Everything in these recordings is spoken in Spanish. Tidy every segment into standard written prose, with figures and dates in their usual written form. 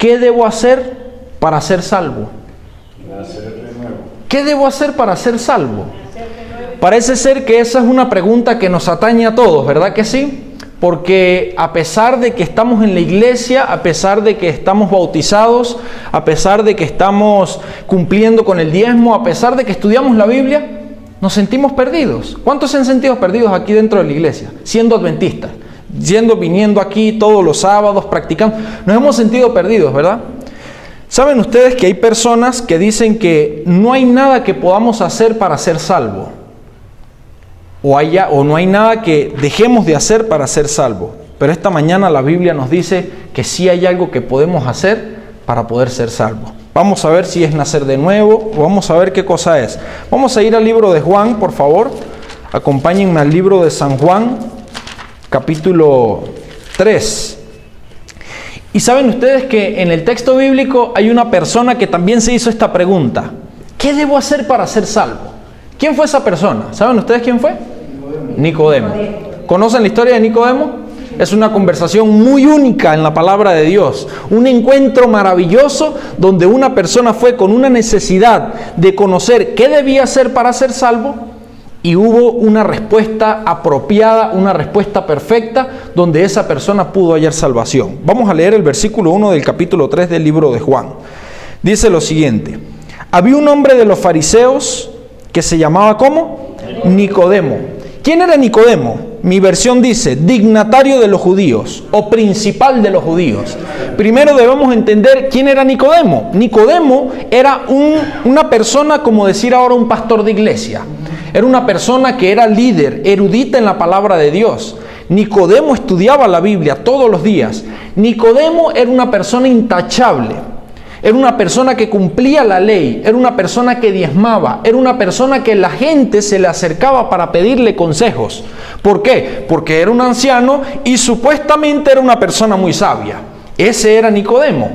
¿qué debo hacer para ser salvo? ¿Qué debo hacer para ser salvo? Parece ser que esa es una pregunta que nos atañe a todos, ¿verdad que sí? Porque a pesar de que estamos en la iglesia, a pesar de que estamos bautizados, a pesar de que estamos cumpliendo con el diezmo, a pesar de que estudiamos la Biblia, nos sentimos perdidos. ¿Cuántos se han sentido perdidos aquí dentro de la iglesia? Siendo adventistas, viniendo aquí todos los sábados, practicando. Nos hemos sentido perdidos, ¿verdad? ¿Saben ustedes que hay personas que dicen que no hay nada que podamos hacer para ser salvos? O no hay nada que dejemos de hacer para ser salvos. Pero esta mañana la Biblia nos dice que sí hay algo que podemos hacer para poder ser salvos. Vamos a ver si es nacer de nuevo, o vamos a ver qué cosa es. Vamos a ir al libro de Juan, por favor. Acompáñenme al libro de San Juan, capítulo 3. Y saben ustedes que en el texto bíblico hay una persona que también se hizo esta pregunta. ¿Qué debo hacer para ser salvo? ¿Quién fue esa persona? ¿Saben ustedes quién fue? Nicodemo. ¿Conocen la historia de Nicodemo? Es una conversación muy única en la palabra de Dios. Un encuentro maravilloso donde una persona fue con una necesidad de conocer qué debía hacer para ser salvo y hubo una respuesta apropiada, una respuesta perfecta donde esa persona pudo hallar salvación. Vamos a leer el versículo 1 del capítulo 3 del libro de Juan. Dice lo siguiente: había un hombre de los fariseos que se llamaba ¿cómo? Nicodemo. ¿Quién era Nicodemo? Mi versión dice dignatario de los judíos o principal de los judíos. Primero debemos entender quién era Nicodemo. Nicodemo era una persona, como decir ahora un pastor de iglesia. Era una persona que era líder, erudita en la palabra de Dios. Nicodemo estudiaba la Biblia todos los días. Nicodemo era una persona intachable. Era una persona que cumplía la ley, era una persona que diezmaba, era una persona que la gente se le acercaba para pedirle consejos. ¿Por qué? Porque era un anciano y supuestamente era una persona muy sabia. Ese era Nicodemo.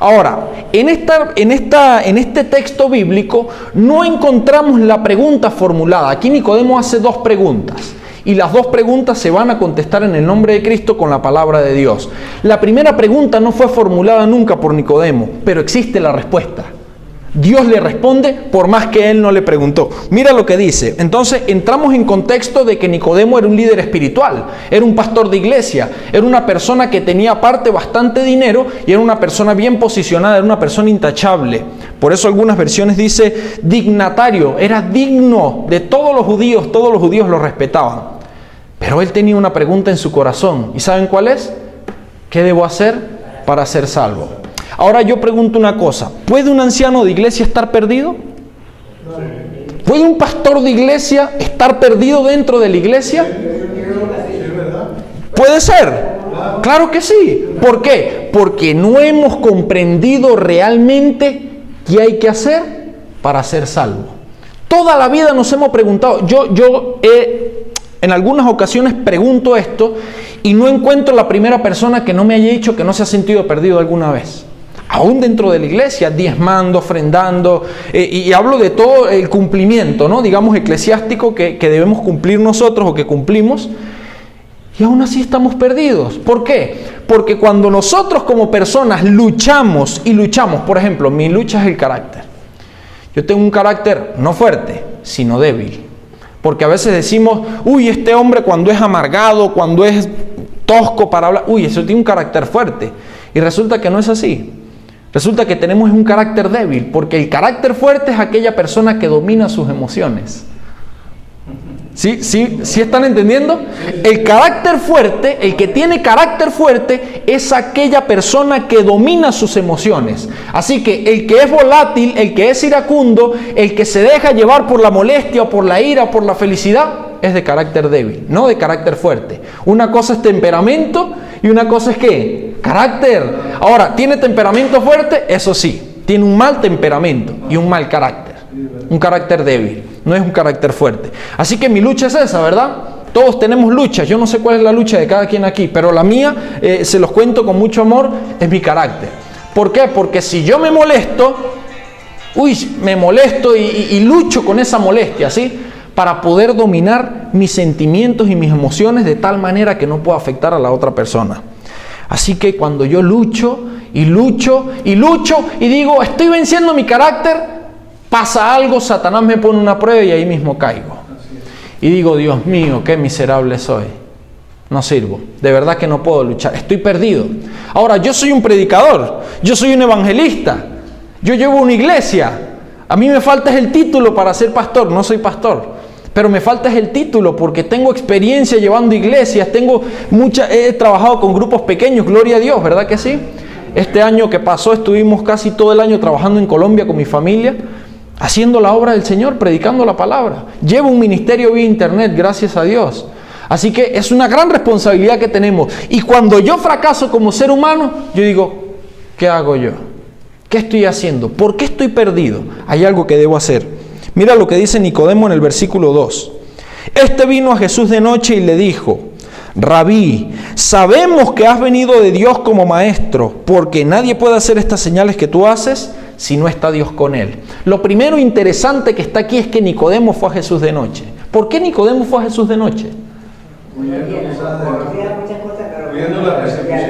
Ahora, en este texto bíblico no encontramos la pregunta formulada. Aquí Nicodemo hace dos preguntas. Y las dos preguntas se van a contestar en el nombre de Cristo con la palabra de Dios. La primera pregunta no fue formulada nunca por Nicodemo, pero existe la respuesta. Dios le responde por más que él no le preguntó. Mira lo que dice. Entonces entramos en contexto de que Nicodemo era un líder espiritual, era un pastor de iglesia, era una persona que tenía aparte bastante dinero y era una persona bien posicionada, era una persona intachable. Por eso algunas versiones dice dignatario, era digno de todos los judíos lo respetaban. Pero él tenía una pregunta en su corazón. ¿Y saben cuál es? ¿Qué debo hacer para ser salvo? Ahora yo pregunto una cosa. ¿Puede un anciano de iglesia estar perdido? ¿Puede un pastor de iglesia estar perdido dentro de la iglesia? ¿Puede ser? Claro que sí. ¿Por qué? Porque no hemos comprendido realmente qué hay que hacer para ser salvo. Toda la vida nos hemos preguntado. En algunas ocasiones pregunto esto y no encuentro la primera persona que no me haya dicho que no se ha sentido perdido alguna vez. Aún dentro de la iglesia, diezmando, ofrendando, y hablo de todo el cumplimiento, ¿no? Digamos eclesiástico que debemos cumplir nosotros o que cumplimos, y aún así estamos perdidos. ¿Por qué? Porque cuando nosotros como personas luchamos, por ejemplo, mi lucha es el carácter. Yo tengo un carácter no fuerte, sino débil. Porque a veces decimos, uy, este hombre cuando es amargado, cuando es tosco para hablar, uy, eso tiene un carácter fuerte. Y resulta que no es así. Resulta que tenemos un carácter débil, porque el carácter fuerte es aquella persona que domina sus emociones. ¿Sí están entendiendo? El carácter fuerte, el que tiene carácter fuerte, es aquella persona que domina sus emociones. Así que el que es volátil, el que es iracundo, el que se deja llevar por la molestia o por la ira o por la felicidad, es de carácter débil, no de carácter fuerte. Una cosa es temperamento y una cosa es ¿qué? Carácter. Ahora, ¿tiene temperamento fuerte? Eso sí, tiene un mal temperamento y un mal carácter. Un carácter débil, no es un carácter fuerte. Así que mi lucha es esa, ¿verdad? Todos tenemos luchas. Yo no sé cuál es la lucha de cada quien aquí, pero la mía, se los cuento con mucho amor, es mi carácter. ¿Por qué? Porque si yo me molesto, y lucho con esa molestia, ¿sí? Para poder dominar mis sentimientos y mis emociones de tal manera que no pueda afectar a la otra persona. Así que cuando yo lucho y lucho y digo, estoy venciendo mi carácter, pasa algo, Satanás me pone una prueba y ahí mismo caigo. Y digo, Dios mío, qué miserable soy. No sirvo, de verdad que no puedo luchar, estoy perdido. Ahora, yo soy un predicador, yo soy un evangelista, yo llevo una iglesia. A mí me falta el título para ser pastor, no soy pastor. Pero me falta el título porque tengo experiencia llevando iglesias, he trabajado con grupos pequeños, gloria a Dios, ¿verdad que sí? Este año que pasó estuvimos casi todo el año trabajando en Colombia con mi familia, haciendo la obra del Señor, predicando la palabra. Llevo un ministerio vía internet, gracias a Dios. Así que es una gran responsabilidad que tenemos. Y cuando yo fracaso como ser humano, yo digo, ¿qué hago yo? ¿Qué estoy haciendo? ¿Por qué estoy perdido? Hay algo que debo hacer. Mira lo que dice Nicodemo en el versículo 2. Este vino a Jesús de noche y le dijo, Rabí, sabemos que has venido de Dios como maestro, porque nadie puede hacer estas señales que tú haces si no está Dios con él. Lo primero interesante que está aquí es que Nicodemo fue a Jesús de noche. ¿Por qué Nicodemo fue a Jesús de noche? Viendo la persecución.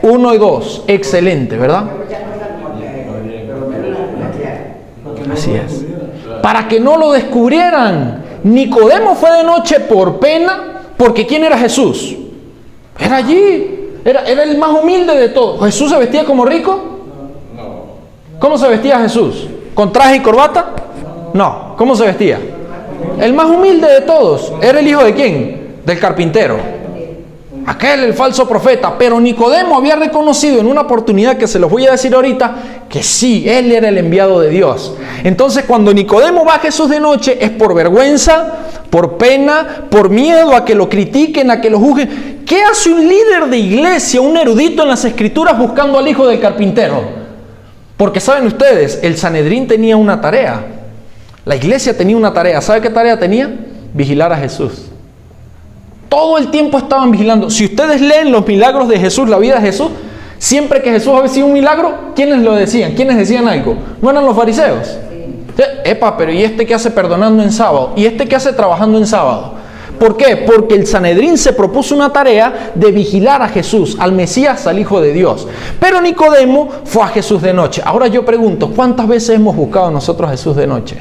1 y 2, excelente, ¿verdad? Así es. Para que no lo descubrieran. Nicodemo fue de noche por pena, porque ¿quién era Jesús? Era allí, era el más humilde de todos. ¿Jesús se vestía como rico? No. ¿Cómo se vestía Jesús? ¿Con traje y corbata? No. ¿Cómo se vestía? El más humilde de todos. ¿Era el hijo de quién? Del carpintero. Aquel, el falso profeta. Pero Nicodemo había reconocido en una oportunidad que se los voy a decir ahorita, que sí, él era el enviado de Dios. Entonces cuando Nicodemo va a Jesús de noche es por vergüenza, por pena, por miedo a que lo critiquen, a que lo juzguen. ¿Qué hace un líder de iglesia, un erudito en las escrituras buscando al hijo del carpintero? Porque saben ustedes, el Sanedrín tenía una tarea. La iglesia tenía una tarea. ¿Sabe qué tarea tenía? Vigilar a Jesús. Todo el tiempo estaban vigilando. Si ustedes leen los milagros de Jesús, la vida de Jesús, siempre que Jesús había sido un milagro, ¿quiénes lo decían? ¿Quiénes decían algo? ¿No eran los fariseos? Epa, pero ¿y este qué hace perdonando en sábado? ¿Y este qué hace trabajando en sábado? ¿Por qué? Porque el Sanedrín se propuso una tarea de vigilar a Jesús, al Mesías, al Hijo de Dios. Pero Nicodemo fue a Jesús de noche. Ahora yo pregunto, ¿cuántas veces hemos buscado nosotros a Jesús de noche?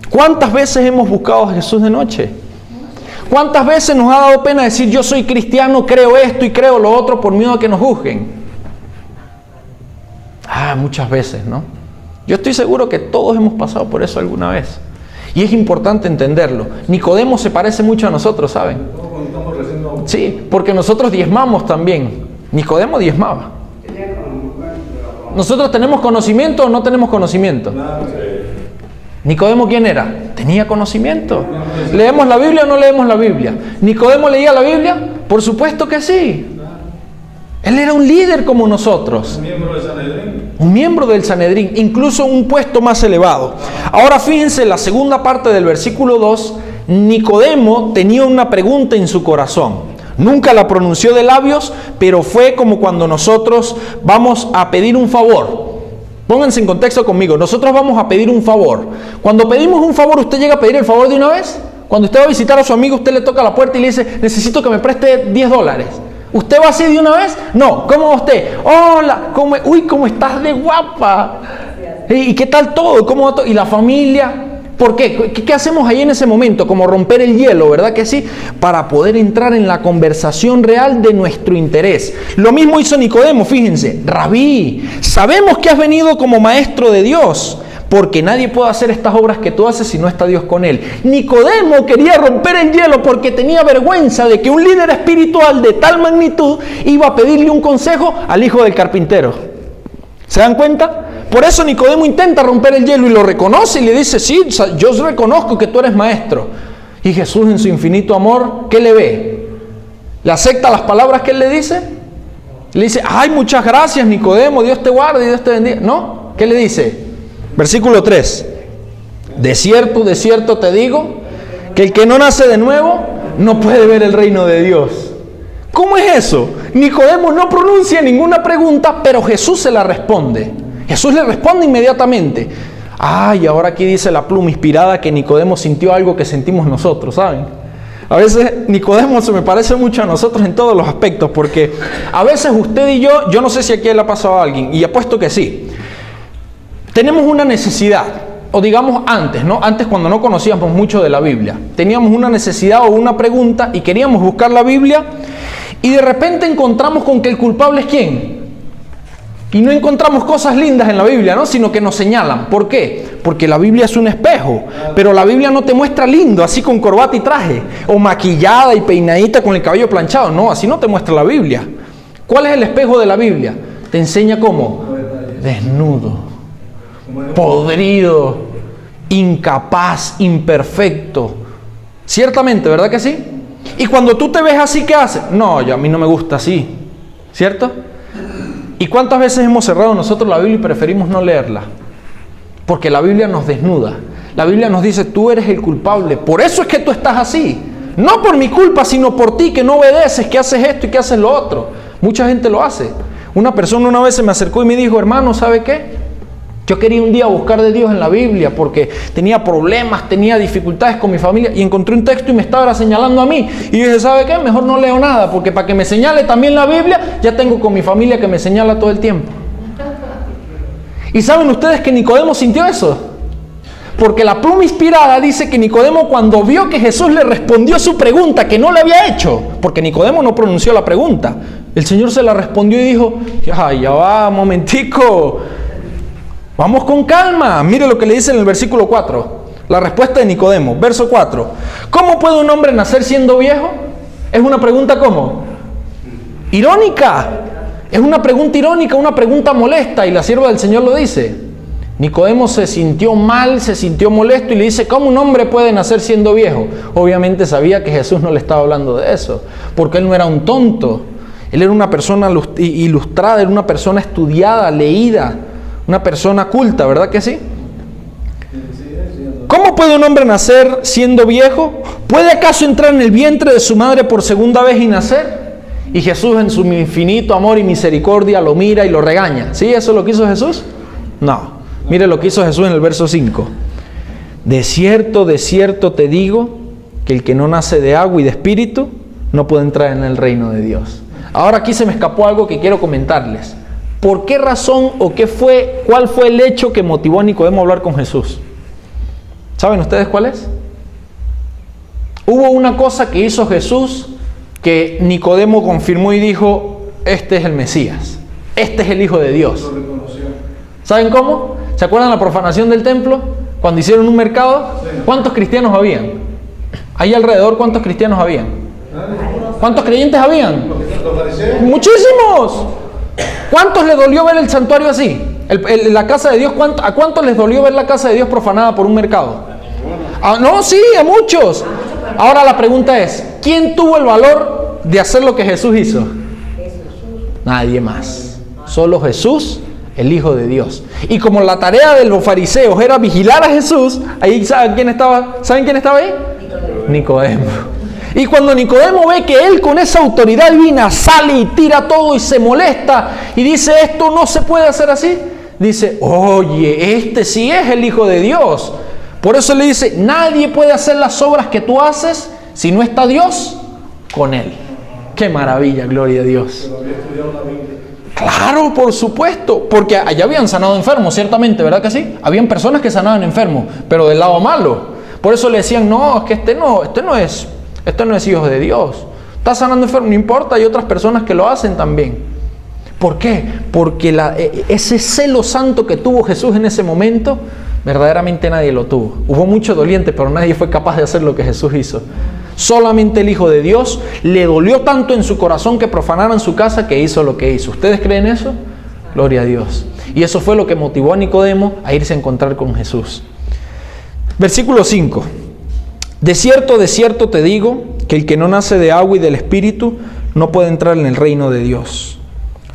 ¿Cuántas veces hemos buscado a Jesús de noche? ¿Cuántas veces nos ha dado pena decir yo soy cristiano, creo esto y creo lo otro por miedo a que nos juzguen? Muchas veces, ¿no? Yo estoy seguro que todos hemos pasado por eso alguna vez. Y es importante entenderlo. Nicodemo se parece mucho a nosotros, ¿saben? Sí, porque nosotros diezmamos también. Nicodemo diezmaba. ¿Nosotros tenemos conocimiento o no tenemos conocimiento? ¿Nicodemo quién era? Tenía conocimiento. ¿Leemos la Biblia o no leemos la Biblia? ¿Nicodemo leía la Biblia? Por supuesto que sí. Él era un líder como nosotros. ¿Un miembro del Sanedrín? Un miembro del Sanedrín, incluso un puesto más elevado. Ahora fíjense, la segunda parte del versículo 2, Nicodemo tenía una pregunta en su corazón. Nunca la pronunció de labios, pero fue como cuando nosotros vamos a pedir un favor. Pónganse en contexto conmigo. Nosotros vamos a pedir un favor. Cuando pedimos un favor, ¿usted llega a pedir el favor de una vez? Cuando usted va a visitar a su amigo, usted le toca la puerta y le dice, necesito que me preste $10. ¿Usted va así de una vez? No. ¿Cómo va usted? Hola, ¿cómo estás de guapa? ¿Y qué tal todo? ¿Cómo va todo? ¿Y la familia? ¿Por qué? ¿Qué hacemos ahí en ese momento? Como romper el hielo, ¿verdad que sí? Para poder entrar en la conversación real de nuestro interés. Lo mismo hizo Nicodemo, fíjense. Rabí, sabemos que has venido como maestro de Dios, porque nadie puede hacer estas obras que tú haces si no está Dios con él. Nicodemo quería romper el hielo porque tenía vergüenza de que un líder espiritual de tal magnitud iba a pedirle un consejo al hijo del carpintero. ¿Se dan cuenta? Por eso Nicodemo intenta romper el hielo y lo reconoce y le dice, sí, yo reconozco que tú eres maestro. Y Jesús en su infinito amor, ¿qué le ve? ¿Le acepta las palabras que él le dice? Le dice, ay, muchas gracias Nicodemo, Dios te guarde y Dios te bendiga. ¿No? ¿Qué le dice? Versículo 3. De cierto te digo, que el que no nace de nuevo no puede ver el reino de Dios. ¿Cómo es eso? Nicodemo no pronuncia ninguna pregunta, pero Jesús se la responde. Jesús le responde inmediatamente. Y ahora aquí dice la pluma inspirada que Nicodemo sintió algo que sentimos nosotros, ¿saben? A veces Nicodemo se me parece mucho a nosotros en todos los aspectos, porque a veces usted y yo no sé si aquí le ha pasado a alguien, y apuesto que sí, tenemos una necesidad, o digamos antes, ¿no? Antes cuando no conocíamos mucho de la Biblia, teníamos una necesidad o una pregunta y queríamos buscar la Biblia, y de repente encontramos con que el culpable es ¿quién? Y no encontramos cosas lindas en la Biblia, ¿no? Sino que nos señalan. ¿Por qué? Porque la Biblia es un espejo, pero la Biblia no te muestra lindo, así con corbata y traje, o maquillada y peinadita con el cabello planchado. No, así no te muestra la Biblia. ¿Cuál es el espejo de la Biblia? Te enseña cómo. Desnudo, podrido, incapaz, imperfecto. Ciertamente, ¿verdad que sí? Y cuando tú te ves así, ¿qué haces? No, a mí no me gusta así, ¿cierto? ¿Y cuántas veces hemos cerrado nosotros la Biblia y preferimos no leerla? Porque la Biblia nos desnuda. La Biblia nos dice, tú eres el culpable. Por eso es que tú estás así. No por mi culpa, sino por ti, que no obedeces, que haces esto y que haces lo otro. Mucha gente lo hace. Una persona una vez se me acercó y me dijo, hermano, ¿sabe qué? Yo quería un día buscar de Dios en la Biblia porque tenía problemas, tenía dificultades con mi familia y encontré un texto y me estaba señalando a mí. Y yo dije, ¿sabe qué? Mejor no leo nada porque para que me señale también la Biblia, ya tengo con mi familia que me señala todo el tiempo. ¿Y saben ustedes que Nicodemo sintió eso? Porque la pluma inspirada dice que Nicodemo cuando vio que Jesús le respondió su pregunta que no le había hecho, porque Nicodemo no pronunció la pregunta, el Señor se la respondió y dijo, ya va, momentico, vamos con calma. Mire lo que le dice en el versículo 4, la respuesta de Nicodemo, verso 4. ¿Cómo puede un hombre nacer siendo viejo? Es una pregunta ¿cómo? Irónica. Es una pregunta irónica, una pregunta molesta, y la sierva del Señor lo dice. Nicodemo se sintió mal, se sintió molesto y le dice, ¿cómo un hombre puede nacer siendo viejo? Obviamente sabía que Jesús no le estaba hablando de eso, porque él no era un tonto. Él era una persona ilustrada, era una persona estudiada, leída, una persona culta, ¿verdad que sí? ¿Cómo puede un hombre nacer siendo viejo? ¿Puede acaso entrar en el vientre de su madre por segunda vez y nacer? Y Jesús en su infinito amor y misericordia lo mira y lo regaña. ¿Sí? ¿Eso es lo que hizo Jesús? No. Mire lo que hizo Jesús en el verso 5. De cierto te digo, que el que no nace de agua y de espíritu, no puede entrar en el reino de Dios. Ahora aquí se me escapó algo que quiero comentarles. ¿Por qué razón o cuál fue el hecho que motivó a Nicodemo a hablar con Jesús? ¿Saben ustedes cuál es? Hubo una cosa que hizo Jesús que Nicodemo confirmó y dijo, este es el Mesías, este es el Hijo de Dios. ¿Saben cómo? ¿Se acuerdan la profanación del templo? Cuando hicieron un mercado, ¿cuántos cristianos habían? Ahí alrededor, ¿cuántos cristianos habían? ¿Cuántos creyentes habían? ¡Muchísimos! ¿Cuántos les dolió ver el santuario así? La casa de Dios, ¿a cuántos les dolió ver la casa de Dios profanada por un mercado? No, sí, a muchos. Ahora la pregunta es, ¿quién tuvo el valor de hacer lo que Jesús hizo? Nadie más. Solo Jesús, el Hijo de Dios. Y como la tarea de los fariseos era vigilar a Jesús, ahí ¿saben quién estaba ahí? Nicodemo. Y cuando Nicodemo ve que él con esa autoridad divina sale y tira todo y se molesta y dice, esto no se puede hacer así, dice, oye, este sí es el Hijo de Dios. Por eso le dice, nadie puede hacer las obras que tú haces si no está Dios con él. ¡Qué maravilla, gloria a Dios! Claro, por supuesto, porque allá habían sanado enfermos, ciertamente, ¿verdad que sí? Habían personas que sanaban enfermos, pero del lado malo. Por eso le decían, no, es que este no es hijo de Dios. Está sanando enfermos, no importa, hay otras personas que lo hacen también. ¿Por qué? Porque ese celo santo que tuvo Jesús en ese momento, verdaderamente nadie lo tuvo. Hubo mucho doliente, pero nadie fue capaz de hacer lo que Jesús hizo. Solamente el Hijo de Dios le dolió tanto en su corazón que profanaran su casa que hizo lo que hizo. ¿Ustedes creen eso? Gloria a Dios. Y eso fue lo que motivó a Nicodemo a irse a encontrar con Jesús. Versículo 5. De cierto te digo, que el que no nace de agua y del Espíritu no puede entrar en el reino de Dios.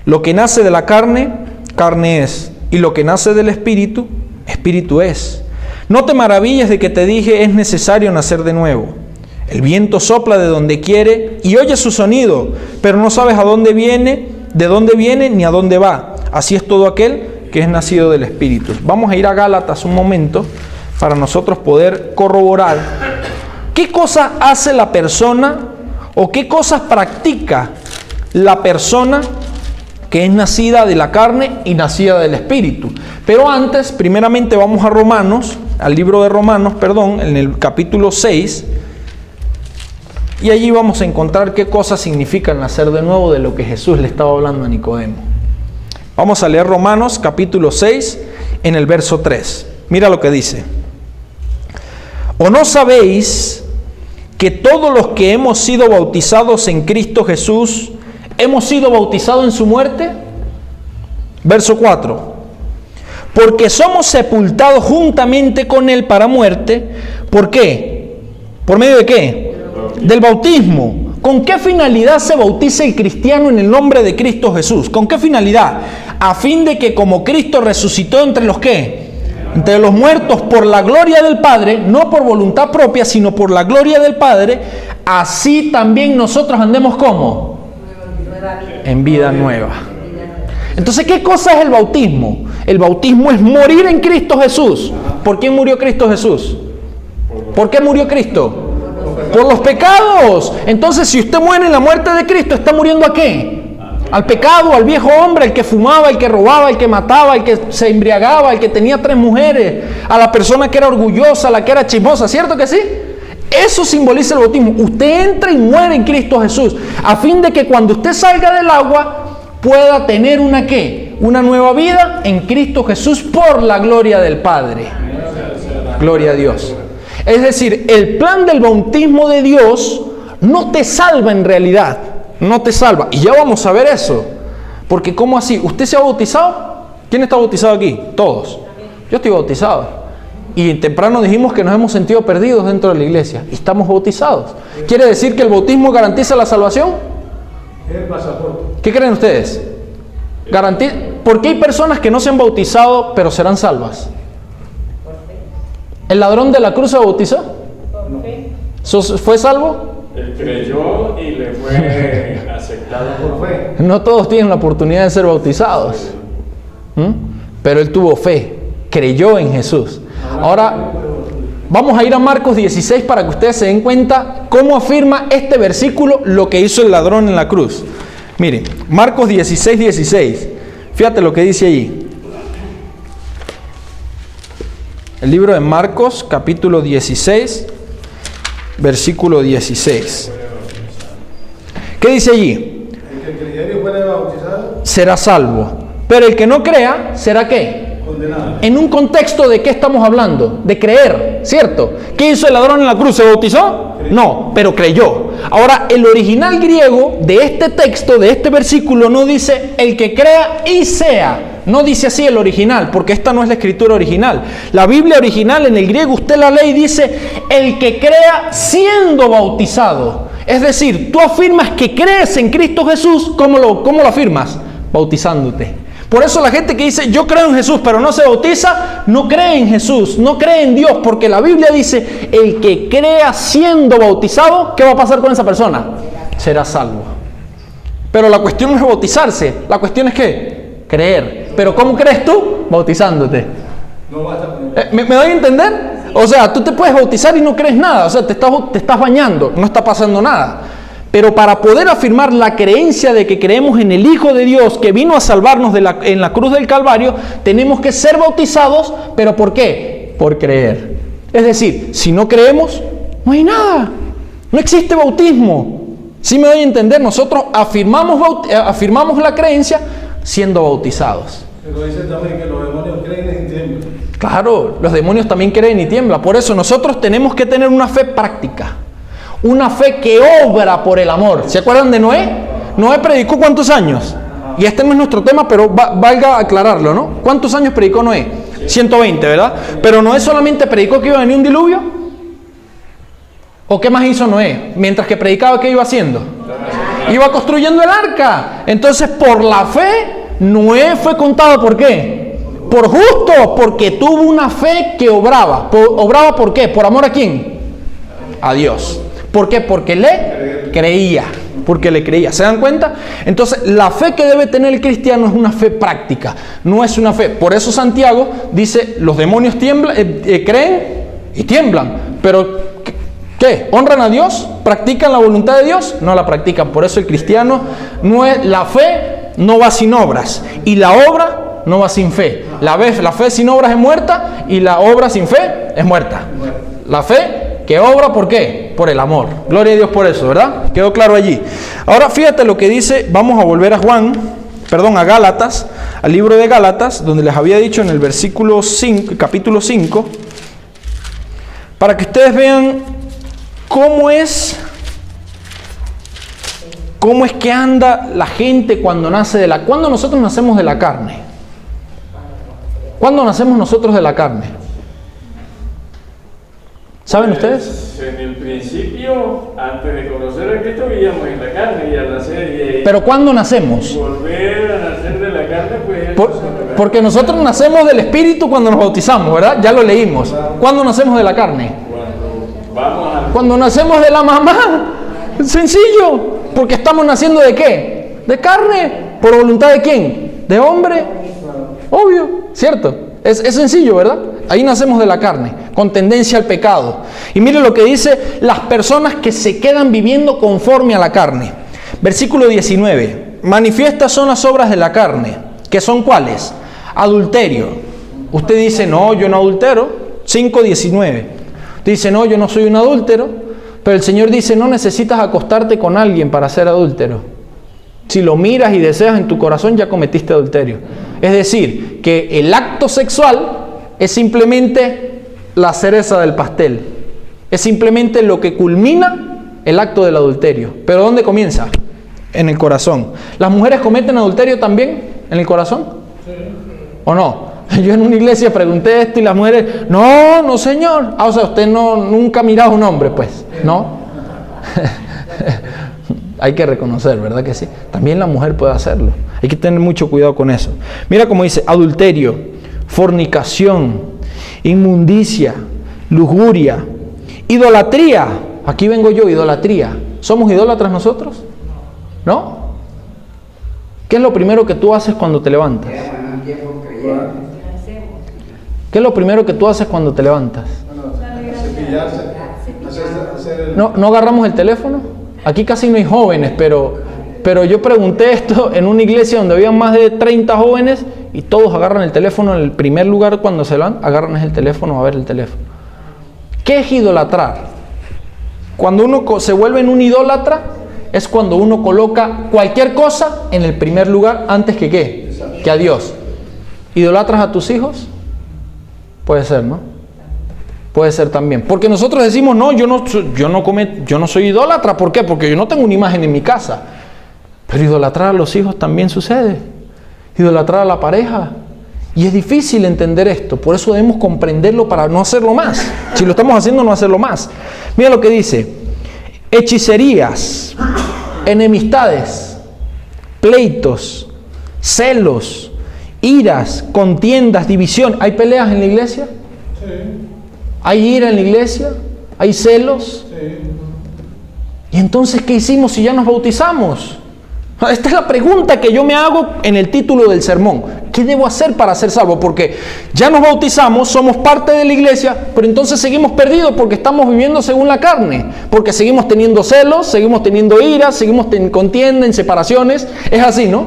Lo que nace de la carne, carne es, y lo que nace del Espíritu, Espíritu es. No te maravilles de que te dije, es necesario nacer de nuevo. El viento sopla de donde quiere y oye su sonido, pero no sabes de dónde viene ni a dónde va. Así es todo aquel que es nacido del Espíritu. Vamos a ir a Gálatas un momento para nosotros poder corroborar ¿Qué cosa hace la persona o qué cosas practica la persona que es nacida de la carne y nacida del Espíritu? Pero antes, primeramente vamos a Romanos, al libro de Romanos, en el capítulo 6, y allí vamos a encontrar qué cosas significa nacer de nuevo, de lo que Jesús le estaba hablando a Nicodemo. Vamos a leer Romanos capítulo 6 en el verso 3. Mira lo que dice. ¿O no sabéis que todos los que hemos sido bautizados en Cristo Jesús, hemos sido bautizados en su muerte? Verso 4. Porque somos sepultados juntamente con Él para muerte. ¿Por qué? ¿Por medio de qué? Del bautismo. ¿Con qué finalidad se bautiza el cristiano en el nombre de Cristo Jesús? ¿Con qué finalidad? A fin de que como Cristo resucitó entre los ¿qué? Entre los muertos por la gloria del Padre, no por voluntad propia, sino por la gloria del Padre, así también nosotros andemos ¿cómo? En vida nueva. Entonces, ¿qué cosa es el bautismo? El bautismo es morir en Cristo Jesús. ¿Por quién murió Cristo Jesús? ¿Por qué murió Cristo? Por los pecados. Entonces, si usted muere en la muerte de Cristo, ¿está muriendo a qué? Al pecado, al viejo hombre, el que fumaba, el que robaba, el que mataba, el que se embriagaba, el que tenía 3 mujeres, a la persona que era orgullosa, a la que era chismosa, ¿cierto que sí? Eso simboliza el bautismo. Usted entra y muere en Cristo Jesús, a fin de que cuando usted salga del agua, pueda tener una ¿qué? Una nueva vida en Cristo Jesús por la gloria del Padre. Gloria a Dios. Es decir, el plan del bautismo de Dios no te salva en realidad. No te salva. Y ya vamos a ver eso. Porque ¿cómo así? ¿Usted se ha bautizado? ¿Quién está bautizado aquí? Todos. Yo estoy bautizado. Y temprano dijimos que nos hemos sentido perdidos dentro de la iglesia. Y estamos bautizados. ¿Quiere decir que el bautismo garantiza la salvación? ¿Qué creen ustedes? ¿Por qué hay personas que no se han bautizado pero serán salvas? ¿El ladrón de la cruz se bautizó? ¿Fue salvo? Él creyó y le fue aceptado por fe. No todos tienen la oportunidad de ser bautizados. Pero él tuvo fe, creyó en Jesús. Ahora vamos a ir a Marcos 16 para que ustedes se den cuenta cómo afirma este versículo lo que hizo el ladrón en la cruz. Miren, Marcos 16, 16. Fíjate lo que dice allí. El libro de Marcos, capítulo 16, versículo 16. ¿Qué dice allí? El que creyere y fuere bautizado será salvo. Pero el que no crea, ¿será qué? condenado. En un contexto de qué estamos hablando, de creer, ¿cierto? ¿Qué hizo el ladrón en la cruz? ¿Se bautizó? No, pero creyó. Ahora, el original griego de este texto, de este versículo, no dice el que crea y sea. No dice así el original, porque esta no es la escritura original. La Biblia original en el griego, usted la lee y dice el que crea siendo bautizado. Es decir, tú afirmas que crees en Cristo Jesús. ¿Cómo lo afirmas? Bautizándote. Por eso la gente que dice yo creo en Jesús pero no se bautiza, no cree en Jesús, no cree en Dios, porque la Biblia dice el que crea siendo bautizado, ¿qué va a pasar con esa persona? Será salvo. Pero la cuestión no es bautizarse, la cuestión es ¿qué? Creer. Pero ¿cómo crees tú? Bautizándote. No basta. ¿Me doy a entender? O sea, tú te puedes bautizar y no crees nada, o sea, te estás bañando, no está pasando nada. Pero para poder afirmar la creencia de que creemos en el Hijo de Dios que vino a salvarnos en la cruz del Calvario, tenemos que ser bautizados, ¿pero por qué? Por creer. Es decir, si no creemos, no hay nada. No existe bautismo. ¿Sí me doy a entender? Nosotros afirmamos la creencia siendo bautizados. Pero dice también que los demonios creen y tiemblan. Claro, los demonios también creen y tiemblan. Por eso nosotros tenemos que tener una fe práctica. Una fe que obra por el amor. ¿Se acuerdan de Noé? Noé predicó ¿cuántos años? Y este no es nuestro tema, pero valga aclararlo, ¿no? ¿Cuántos años predicó Noé? 120, ¿verdad? Pero Noé solamente predicó que iba a venir un diluvio. ¿O qué más hizo Noé? Mientras que predicaba, ¿qué iba haciendo? Iba construyendo el arca. Entonces, por la fe, Noé fue contado ¿por qué? Por justo, porque tuvo una fe que obraba. ¿Obraba por qué? ¿Por amor a quién? A Dios. ¿Por qué? Porque le creía. Porque le creía. ¿Se dan cuenta? Entonces, la fe que debe tener el cristiano es una fe práctica. No es una fe. Por eso Santiago dice, los demonios creen y tiemblan. Pero ¿Qué? ¿Honran a Dios? ¿Practican la voluntad de Dios? No la practican. Por eso el cristiano no es, la fe no va sin obras y la obra no va sin fe. La fe sin obras es muerta y la obra sin fe es muerta. La fe que obra, ¿por qué? Por el amor. Gloria a Dios por eso, ¿verdad? Quedó claro allí. Ahora fíjate lo que dice, vamos a volver a Gálatas, al libro de Gálatas, donde les había dicho en el versículo 5, capítulo 5, para que ustedes vean cómo es que anda la gente cuando nace cuando nosotros nacemos de la carne. ¿Cuándo nacemos nosotros de la carne? ¿Saben ustedes? En el principio, antes de conocer a Cristo, vivíamos en la carne y al nacer. Pero ¿cuándo nacemos? Volver a nacer de la carne, pues. Porque nosotros nacemos del Espíritu cuando nos bautizamos, ¿verdad? Ya lo leímos. ¿Cuándo nacemos de la carne? Cuando nacemos de la mamá. Sencillo. Porque estamos naciendo ¿de qué? De carne. ¿Por voluntad de quién? ¿De hombre? Obvio, ¿cierto? Es sencillo, ¿verdad? Ahí nacemos de la carne, con tendencia al pecado. Y mire lo que dice las personas que se quedan viviendo conforme a la carne. Versículo 19. Manifiestas son las obras de la carne. ¿Que son cuáles? Adulterio. Usted dice, no, yo no adultero. 5:19. Usted dice, no, yo no soy un adúltero. Pero el Señor dice, no necesitas acostarte con alguien para ser adúltero. Si lo miras y deseas en tu corazón, ya cometiste adulterio. Es decir, que el acto sexual es simplemente la cereza del pastel. Es simplemente lo que culmina el acto del adulterio. ¿Pero dónde comienza? En el corazón. ¿Las mujeres cometen adulterio también en el corazón? Sí. ¿O no? Yo en una iglesia pregunté esto y las mujeres, no señor. O sea, usted nunca ha mirado a un hombre, pues, ¿no? Hay que reconocer, ¿verdad que sí? También la mujer puede hacerlo. Hay que tener mucho cuidado con eso. Mira cómo dice, adulterio, fornicación, inmundicia, lujuria, idolatría. Aquí vengo yo, idolatría. ¿Somos idólatras nosotros? ¿No? ¿Qué es lo primero que tú haces cuando te levantas? ¿Qué es lo primero que tú haces cuando te levantas? ¿No agarramos el teléfono? Aquí casi no hay jóvenes, pero yo pregunté esto en una iglesia donde había más de 30 jóvenes y todos agarran el teléfono en el primer lugar cuando se van, agarran el teléfono a ver el teléfono. ¿Qué es idolatrar? Cuando uno se vuelve en un idólatra es cuando uno coloca cualquier cosa en el primer lugar antes que ¿qué? Que a Dios. ¿Idolatras a tus hijos? Puede ser, ¿no? Puede ser también. Porque nosotros decimos, no, yo no soy idólatra. ¿Por qué? Porque yo no tengo una imagen en mi casa. Pero idolatrar a los hijos también sucede. Idolatrar a la pareja. Y es difícil entender esto. Por eso debemos comprenderlo para no hacerlo más. Si lo estamos haciendo, no hacerlo más. Mira lo que dice. Hechicerías, enemistades, pleitos, celos, iras, contiendas, división. ¿Hay peleas en la iglesia? Sí. ¿Hay ira en la iglesia? ¿Hay celos? Sí. ¿Y entonces qué hicimos si ya nos bautizamos? Esta es la pregunta que yo me hago en el título del sermón. ¿Qué debo hacer para ser salvo? Porque ya nos bautizamos, somos parte de la iglesia, pero entonces seguimos perdidos porque estamos viviendo según la carne. Porque seguimos teniendo celos, seguimos teniendo ira, seguimos contienda, en separaciones. Es así, ¿no?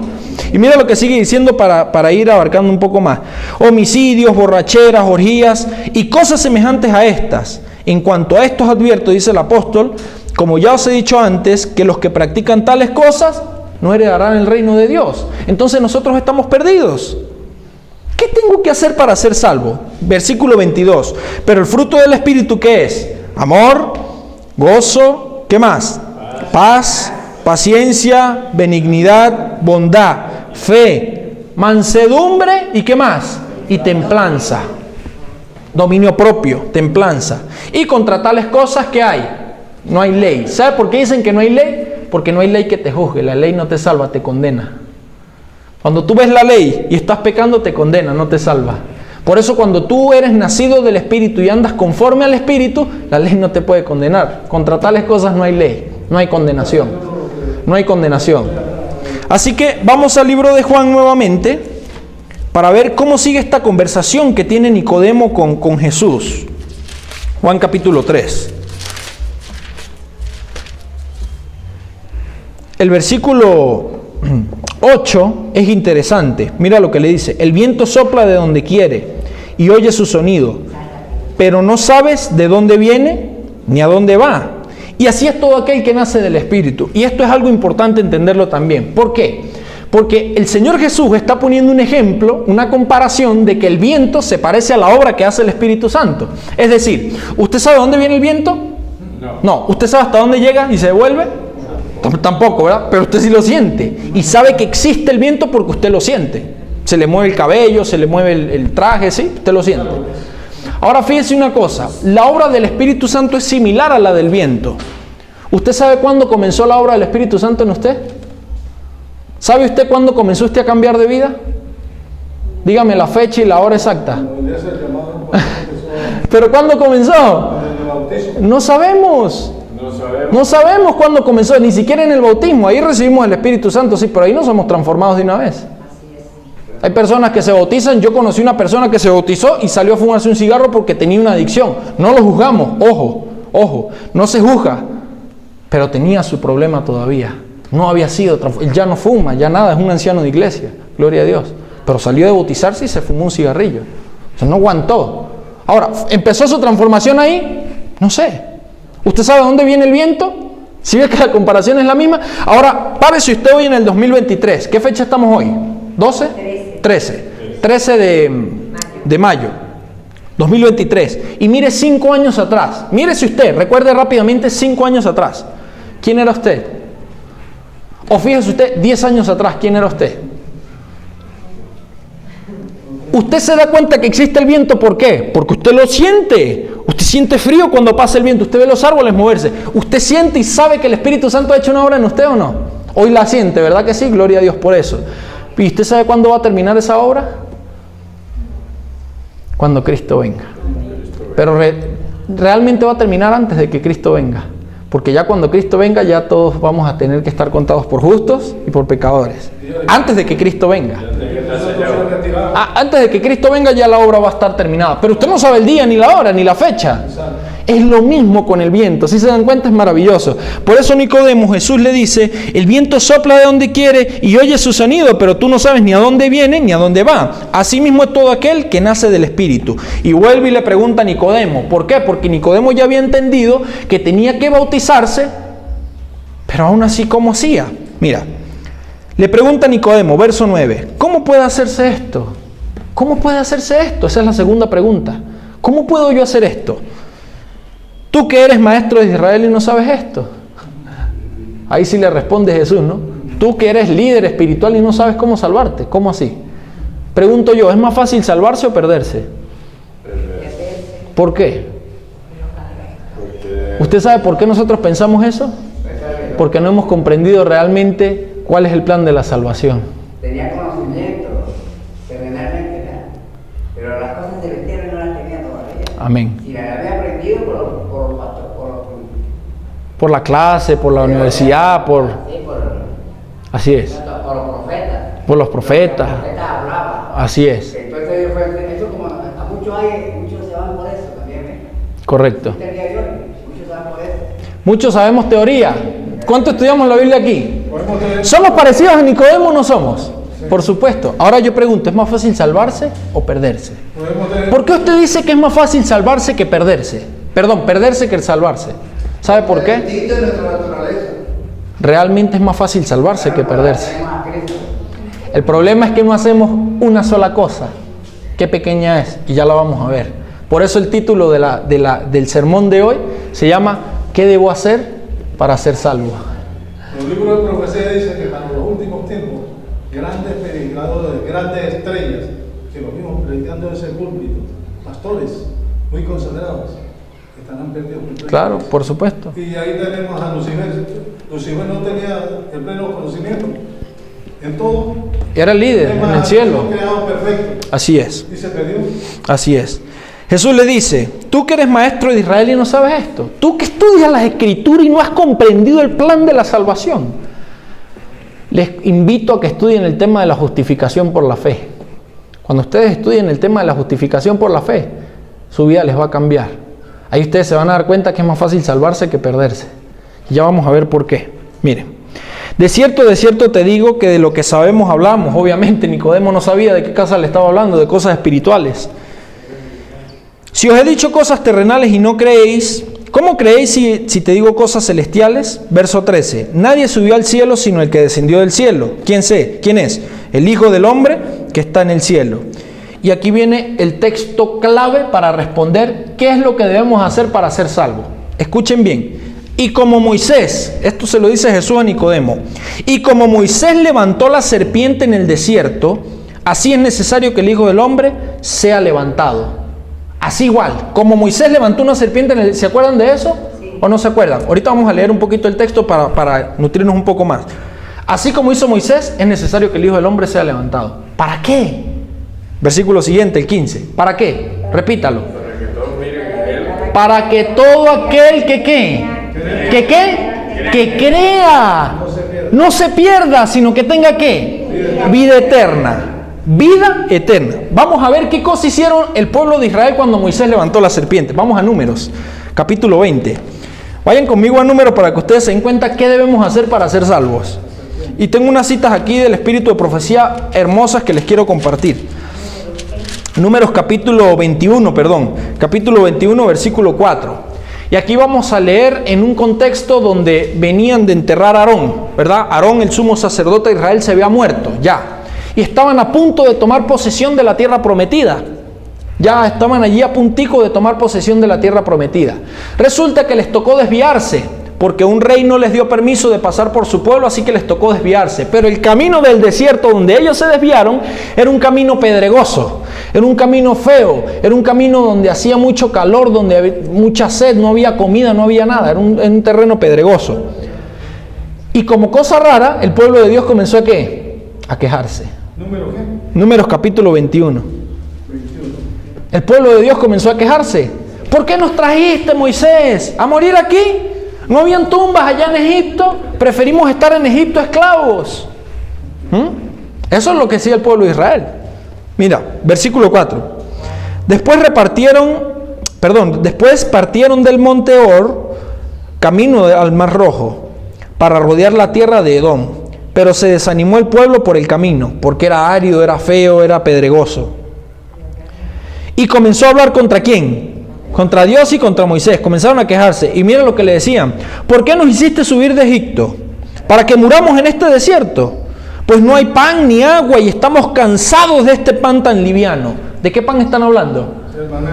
Y mira lo que sigue diciendo para ir abarcando un poco más. Homicidios, borracheras, orgías y cosas semejantes a estas. En cuanto a estos advierto, dice el apóstol, como ya os he dicho antes, que los que practican tales cosas no heredarán el reino de Dios. Entonces nosotros estamos perdidos. ¿Qué tengo que hacer para ser salvo? Versículo 22. Pero el fruto del Espíritu, ¿qué es? Amor, gozo, ¿qué más? Paz, paciencia, benignidad, bondad, fe, mansedumbre y ¿qué más? Y templanza. Dominio propio, templanza. Y contra tales cosas, ¿qué hay? No hay ley. ¿Sabe por qué dicen que no hay ley? Porque no hay ley que te juzgue. La ley no te salva, te condena. Cuando tú ves la ley y estás pecando, te condena, no te salva. Por eso cuando tú eres nacido del Espíritu y andas conforme al Espíritu, la ley no te puede condenar. Contra tales cosas no hay ley, no hay condenación. No hay condenación. Así que vamos al libro de Juan nuevamente para ver cómo sigue esta conversación que tiene Nicodemo con Jesús. Juan capítulo 3. El versículo 8 es interesante. Mira lo que le dice. El viento sopla de donde quiere y oye su sonido, pero no sabes de dónde viene ni a dónde va. Y así es todo aquel que nace del Espíritu. Y esto es algo importante entenderlo también. ¿Por qué? Porque el Señor Jesús está poniendo un ejemplo, una comparación de que el viento se parece a la obra que hace el Espíritu Santo. Es decir, ¿usted sabe dónde viene el viento? No. ¿Usted sabe hasta dónde llega y se devuelve? Tampoco, ¿verdad? Pero usted sí lo siente. Y sabe que existe el viento porque usted lo siente. Se le mueve el cabello, se le mueve el traje, ¿sí? Usted lo siente. Ahora fíjese una cosa. La obra del Espíritu Santo es similar a la del viento. ¿Usted sabe cuándo comenzó la obra del Espíritu Santo en usted? ¿Sabe usted cuándo comenzó usted a cambiar de vida? Dígame la fecha y la hora exacta. ¿Pero cuándo comenzó? No sabemos. No sabemos cuándo comenzó, ni siquiera en el bautismo. Ahí recibimos el Espíritu Santo, sí, pero ahí no somos transformados de una vez. Hay personas que se bautizan. Yo conocí una persona que se bautizó y salió a fumarse un cigarro porque tenía una adicción. No lo juzgamos, ojo, no se juzga, pero tenía su problema todavía. No había sido transformado. Él ya no fuma, ya nada, es un anciano de iglesia, gloria a Dios. Pero salió de bautizarse y se fumó un cigarrillo. O sea, no aguantó. Ahora, ¿empezó su transformación ahí? No sé. ¿Usted sabe dónde viene el viento? ¿Sí ve que la comparación es la misma? Ahora, párese usted hoy en el 2023. ¿Qué fecha estamos hoy? ¿12? 13 de mayo 2023. Y mire 5 años atrás. Mírese usted, recuerde rápidamente 5 años atrás. ¿Quién era usted? O fíjese usted, 10 años atrás, ¿quién era usted? Usted se da cuenta que existe el viento, ¿por qué? Porque usted lo siente. Usted siente frío cuando pasa el viento. Usted ve los árboles moverse. Usted siente y sabe que el Espíritu Santo ha hecho una obra en usted, ¿o no? Hoy la siente, ¿verdad que sí? Gloria a Dios por eso. ¿Y usted sabe cuándo va a terminar esa obra? Cuando Cristo venga. Pero realmente va a terminar antes de que Cristo venga. Porque ya cuando Cristo venga, ya todos vamos a tener que estar contados por justos y por pecadores. Antes de que Cristo venga. Antes de que Cristo venga, ya la obra va a estar terminada. Pero usted no sabe el día, ni la hora, ni la fecha. Es lo mismo con el viento. Si se dan cuenta, es maravilloso. Por eso Nicodemo, Jesús le dice: el viento sopla de donde quiere y oye su sonido, pero tú no sabes ni a dónde viene ni a dónde va. Asimismo es todo aquel que nace del Espíritu. Y vuelve y le pregunta a Nicodemo. ¿Por qué? Porque Nicodemo ya había entendido que tenía que bautizarse, pero aún así, ¿cómo hacía? Mira, le pregunta a Nicodemo, verso 9, ¿cómo puede hacerse esto? ¿Cómo puede hacerse esto? Esa es la segunda pregunta. ¿Cómo puedo yo hacer esto? Tú que eres maestro de Israel y no sabes esto. Ahí sí le responde Jesús, ¿no? Tú que eres líder espiritual y no sabes cómo salvarte. ¿Cómo así? Pregunto yo, ¿es más fácil salvarse o perderse? ¿Por qué? ¿Usted sabe por qué nosotros pensamos eso? Porque no hemos comprendido realmente cuál es el plan de la salvación. Tenía conocimiento, terrenalmente, ¿verdad? Pero las cosas de la tierra no las tenía todavía. Amén. Y las había aprendido Por la clase, por la universidad, Así es. por los profetas. Por los profetas. Los profetas hablaban. Así es. Entonces, eso como a muchos se van por eso también, ¿eh? Correcto. Muchos se van por eso. Muchos sabemos teoría. ¿Cuánto estudiamos la Biblia aquí? ¿Somos parecidos a Nicodemo o no somos? Por supuesto. Ahora yo pregunto, ¿es más fácil salvarse o perderse? ¿Por qué usted dice que es más fácil salvarse que perderse? Perdón, perderse que salvarse. ¿Sabe por qué? Realmente es más fácil salvarse que perderse. El problema es que no hacemos una sola cosa. Qué pequeña es, y ya la vamos a ver. Por eso el título del sermón de hoy se llama ¿qué debo hacer para ser salvo? Los libros de profecía dicen que para los últimos tiempos, grandes predicadores, grandes estrellas, que los mismos predicando en ese púlpito, pastores muy consagrados, estarán perdidos. Claro, por supuesto. Y ahí tenemos a Lucifer. Lucifer no tenía el pleno conocimiento en todo. Era el líder en el cielo. Perfecto. Así es. Y se perdió. Así es. Jesús le dice, tú que eres maestro de Israel y no sabes esto, tú que estudias las Escrituras y no has comprendido el plan de la salvación, les invito a que estudien el tema de la justificación por la fe. Cuando ustedes estudien el tema de la justificación por la fe, su vida les va a cambiar. Ahí ustedes se van a dar cuenta que es más fácil salvarse que perderse. Y ya vamos a ver por qué. Miren, de cierto te digo que de lo que sabemos hablamos. Obviamente Nicodemo no sabía de qué cosas le estaba hablando, de cosas espirituales. Si os he dicho cosas terrenales y no creéis, ¿cómo creéis si te digo cosas celestiales? Verso 13. Nadie subió al cielo sino el que descendió del cielo. ¿Quién es? El Hijo del Hombre que está en el cielo. Y aquí viene el texto clave para responder qué es lo que debemos hacer para ser salvos. Escuchen bien. Y como Moisés, esto se lo dice Jesús a Nicodemo, y como Moisés levantó la serpiente en el desierto, así es necesario que el Hijo del Hombre sea levantado. Así igual, como Moisés levantó una serpiente en el... ¿Se acuerdan de eso? Sí. ¿O no se acuerdan? Ahorita vamos a leer un poquito el texto para nutrirnos un poco más. Así como hizo Moisés, es necesario que el Hijo del Hombre sea levantado. ¿Para qué? Versículo siguiente, el 15. ¿Para qué? Repítalo. Para que todos miren a él. Para que todo aquel que crea no se pierda, sino que tenga ¿qué? Vida eterna. Vida eterna. Vamos a ver qué cosa hicieron el pueblo de Israel cuando Moisés levantó la serpiente. Vamos a Números, capítulo 20. Vayan conmigo a Números para que ustedes se den cuenta qué debemos hacer para ser salvos. Y tengo unas citas aquí del Espíritu de Profecía hermosas que les quiero compartir. Números capítulo 21, versículo 4. Y aquí vamos a leer en un contexto donde venían de enterrar a Aarón, ¿verdad? Aarón, el sumo sacerdote de Israel, se había muerto, ya. Y estaban a punto de tomar posesión de la tierra prometida. Ya estaban allí a puntico de tomar posesión de la tierra prometida. Resulta que les tocó desviarse, porque un rey no les dio permiso de pasar por su pueblo, así que les tocó desviarse. Pero el camino del desierto donde ellos se desviaron era un camino pedregoso, era un camino feo, era un camino donde hacía mucho calor, donde había mucha sed, no había comida, no había nada, era un terreno pedregoso. Y como cosa rara, el pueblo de Dios comenzó a ¿qué? A quejarse. ¿Número qué? Números capítulo 21. El pueblo de Dios comenzó a quejarse. ¿Por qué nos trajiste, Moisés, a morir aquí? ¿No habían tumbas allá en Egipto? Preferimos estar en Egipto esclavos. Eso es lo que decía el pueblo de Israel. Mira, versículo 4. Después partieron del monte Hor, camino al Mar Rojo, para rodear la tierra de Edom. Pero se desanimó el pueblo por el camino, porque era árido, era feo, era pedregoso. Y comenzó a hablar ¿contra quién? Contra Dios y contra Moisés. Comenzaron a quejarse. Y mira lo que le decían. ¿Por qué nos hiciste subir de Egipto? ¿Para que muramos en este desierto? Pues no hay pan ni agua y estamos cansados de este pan tan liviano. ¿De qué pan están hablando?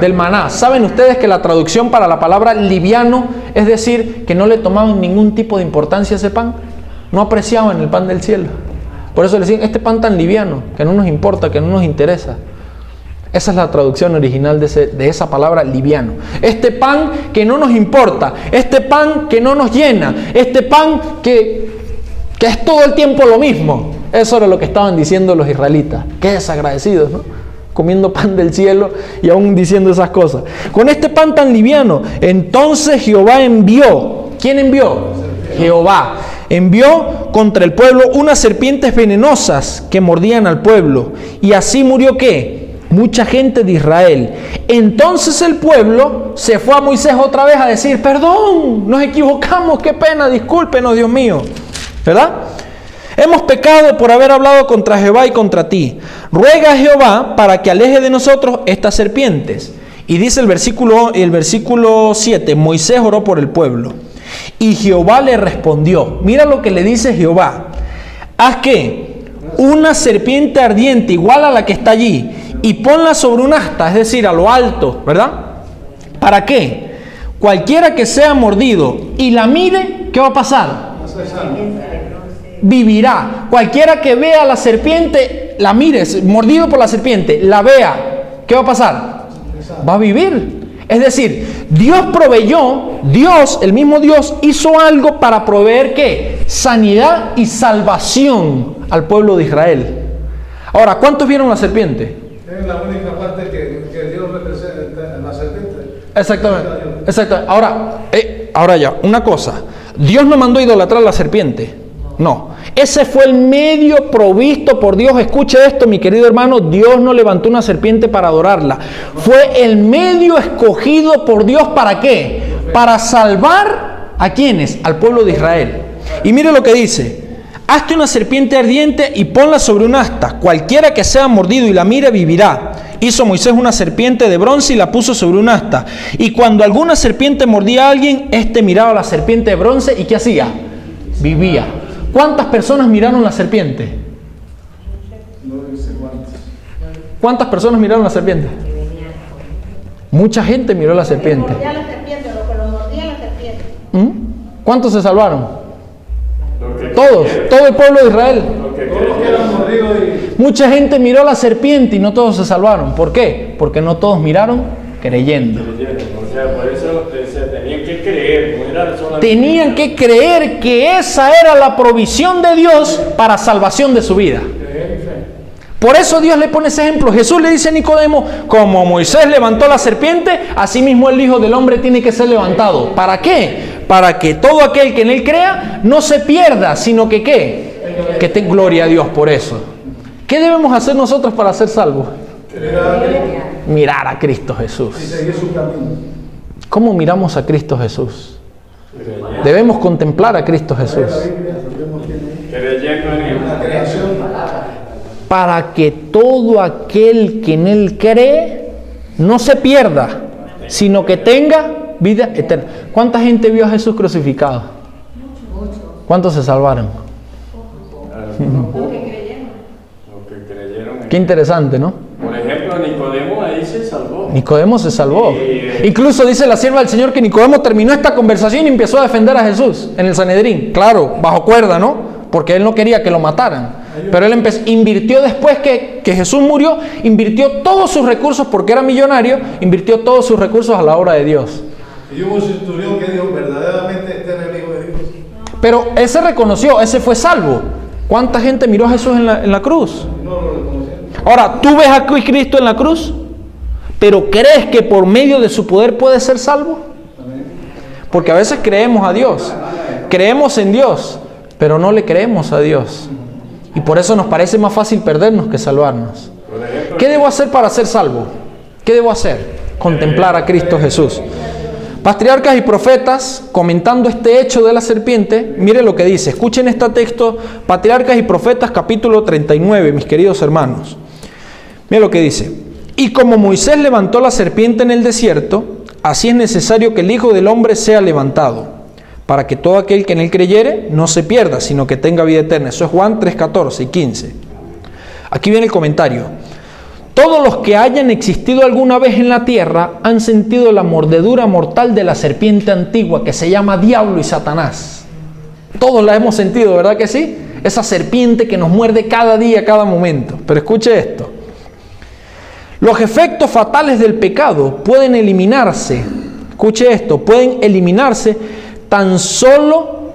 Del maná. ¿Saben ustedes que la traducción para la palabra liviano es decir que no le tomaban ningún tipo de importancia a ese pan? No apreciaban el pan del cielo. Por eso le decían, este pan tan liviano, que no nos importa, que no nos interesa. Esa es la traducción original de esa palabra liviano. Este pan que no nos importa, este pan que no nos llena, este pan que es todo el tiempo lo mismo. Eso era lo que estaban diciendo los israelitas. Qué desagradecidos, ¿no? Comiendo pan del cielo y aún diciendo esas cosas. Con este pan tan liviano, entonces Jehová envió. ¿Quién envió? Jehová. Envió contra el pueblo unas serpientes venenosas que mordían al pueblo. Y así murió ¿qué? Mucha gente de Israel. Entonces el pueblo se fue a Moisés otra vez a decir, perdón, nos equivocamos, qué pena, discúlpenos, Dios mío. ¿Verdad? Hemos pecado por haber hablado contra Jehová y contra ti. Ruega a Jehová para que aleje de nosotros estas serpientes. Y dice el versículo 7, Moisés oró por el pueblo. Y Jehová le respondió. Mira lo que le dice Jehová. Haz que una serpiente ardiente igual a la que está allí y ponla sobre un asta, es decir, a lo alto, ¿verdad? ¿Para qué? Cualquiera que sea mordido y la mire, ¿qué va a pasar? Vivirá. Cualquiera que vea la serpiente, la mire, mordido por la serpiente, la vea, ¿qué va a pasar? Va a vivir. Es decir, Dios proveyó, el mismo Dios hizo algo para proveer ¿qué? Sanidad y salvación al pueblo de Israel. Ahora, ¿cuántos vieron la serpiente? Es la única parte que Dios representa en la serpiente. Exactamente. Ahora ya, una cosa. Dios no mandó idolatrar a la serpiente. No. Ese fue el medio provisto por Dios. Escuche esto, mi querido hermano. Dios no levantó una serpiente para adorarla. Fue el medio escogido por Dios. ¿Para qué? Para salvar ¿a quiénes? Al pueblo de Israel. Y mire lo que dice. Hazte una serpiente ardiente y ponla sobre un asta. Cualquiera que sea mordido y la mire vivirá. Hizo Moisés una serpiente de bronce y la puso sobre un asta. Y cuando alguna serpiente mordía a alguien, éste miraba la serpiente de bronce y ¿qué hacía? Vivía. ¿Cuántas personas miraron la serpiente? No sé cuántos. ¿Cuántas personas miraron la serpiente? Mucha gente miró la serpiente. Mordía la serpiente, lo que lo mordía la serpiente. ¿Cuántos se salvaron? Los que Todos, creyeron, todo el pueblo de Israel. los que Todos los que creyeron. eran mordidos y Mucha gente miró la serpiente y no todos se salvaron. ¿Por qué? Porque no todos miraron creyendo. O sea, por eso tenían que creer, no era solamente. Tenían que creer que esa era la provisión de Dios para salvación de su vida. Creer y fe. Por eso Dios le pone ese ejemplo. Jesús le dice a Nicodemo, como Moisés levantó la serpiente, así mismo el Hijo del Hombre tiene que ser levantado. ¿Para qué? Para que todo aquel que en él crea no se pierda, sino que ¿qué? Que tenga gloria a Dios por eso. ¿Qué debemos hacer nosotros para ser salvos? Mirar a Cristo y Jesús. seguir su camino. ¿Cómo miramos a Cristo Jesús? Debemos contemplar a Cristo Jesús. La Biblia, sabemos quién es. Creyendo en él. La creación. Para que todo aquel que en él cree no se pierda, sino que tenga vida eterna. ¿Cuánta gente vio a Jesús crucificado? ¿Cuántos se salvaron? Los que creyeron en Qué él. interesante, ¿no? Por ejemplo, Nicodemo ahí se salvó. Nicodemo se salvó. Incluso dice la sierva del Señor que Nicodemo terminó esta conversación y empezó a defender a Jesús en el Sanedrín. Claro, bajo cuerda, ¿no? Porque él no quería que lo mataran. Pero él invirtió después que Jesús murió, invirtió todos sus recursos, porque era millonario, invirtió todos sus recursos a la obra de Dios. Y hubo un centurión que dijo, verdaderamente este era el Hijo de Dios. Pero ese reconoció, ese fue salvo. ¿Cuánta gente miró a Jesús en la cruz? No lo reconocieron. Ahora, ¿tú ves a Cristo en la cruz? ¿Pero crees que por medio de su poder puedes ser salvo? Porque a veces creemos a Dios, creemos en Dios, pero no le creemos a Dios. Y por eso nos parece más fácil perdernos que salvarnos. Por ejemplo, ¿Qué debo hacer para ser salvo? ¿Qué debo hacer? Contemplar a Cristo Jesús. Patriarcas y profetas, comentando este hecho de la serpiente, mire lo que dice. Escuchen este texto, Patriarcas y Profetas, capítulo 39, mis queridos hermanos. Mire lo que dice. Y como Moisés levantó la serpiente en el desierto, así es necesario que el Hijo del Hombre sea levantado, para que todo aquel que en él creyere no se pierda, sino que tenga vida eterna. Eso es Juan 3, 14 y 15. Aquí viene el comentario. Todos los que hayan existido alguna vez en la tierra han sentido la mordedura mortal de la serpiente antigua que se llama Diablo y Satanás. Todos la hemos sentido, ¿verdad que sí? Esa serpiente que nos muerde cada día, cada momento. Pero escuche esto. Los efectos fatales del pecado pueden eliminarse. Escuche esto, pueden eliminarse tan solo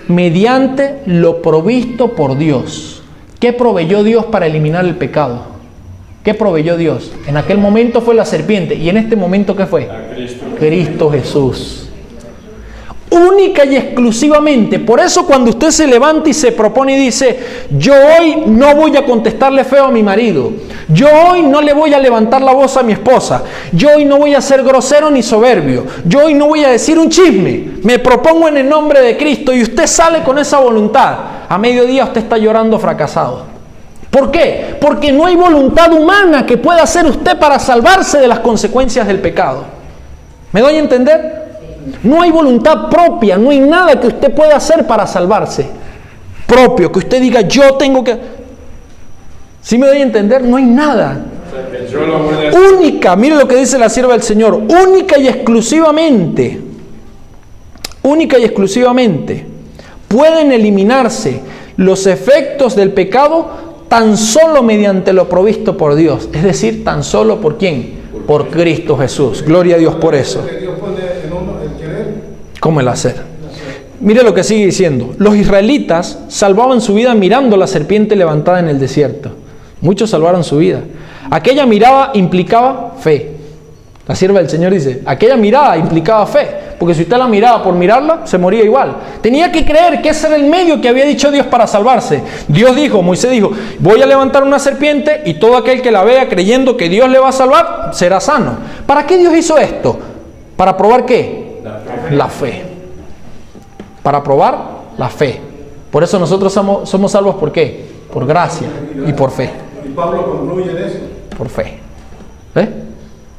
mediante lo provisto por Dios. ¿Qué proveyó Dios para eliminar el pecado? ¿Qué proveyó Dios? En aquel momento fue la serpiente. ¿Y en este momento qué fue? a Cristo. Cristo Jesús. Única y exclusivamente. Por eso cuando usted se levanta y se propone y dice, yo hoy no voy a contestarle feo a mi marido, yo hoy no le voy a levantar la voz a mi esposa, yo hoy no voy a ser grosero ni soberbio, yo hoy no voy a decir un chisme, me propongo en el nombre de Cristo, y usted sale con esa voluntad, a mediodía usted está llorando fracasado. ¿Por qué? Porque no hay voluntad humana que pueda hacer usted para salvarse de las consecuencias del pecado. ¿Me doy a entender? No hay voluntad propia, no hay nada que usted pueda hacer para salvarse. Propio, que usted diga, yo tengo que... ¿Sí me doy a entender? No hay nada. O sea, que yo lo voy a hacer. Única, mire lo que dice la sierva del Señor, única y exclusivamente pueden eliminarse los efectos del pecado tan solo mediante lo provisto por Dios. Es decir, tan solo por ¿quién? Por Cristo Jesús. Gloria a Dios por eso. Que Dios pone en uno el querer. ¿Cómo el hacer? Mire lo que sigue diciendo. Los israelitas salvaban su vida mirando la serpiente levantada en el desierto. Muchos salvaron su vida. Aquella mirada implicaba fe. La sierva del Señor dice, aquella mirada implicaba fe. Porque si usted la miraba por mirarla, se moría igual. Tenía que creer que ese era el medio que había dicho Dios para salvarse. Dios dijo, Moisés dijo, voy a levantar una serpiente y todo aquel que la vea creyendo que Dios le va a salvar, será sano. ¿Para qué Dios hizo esto? ¿Para probar qué? La fe. Para probar la fe. Por eso nosotros somos salvos, ¿por qué? Por gracia y por fe. Y Pablo concluye en eso. Por fe. ¿Ves?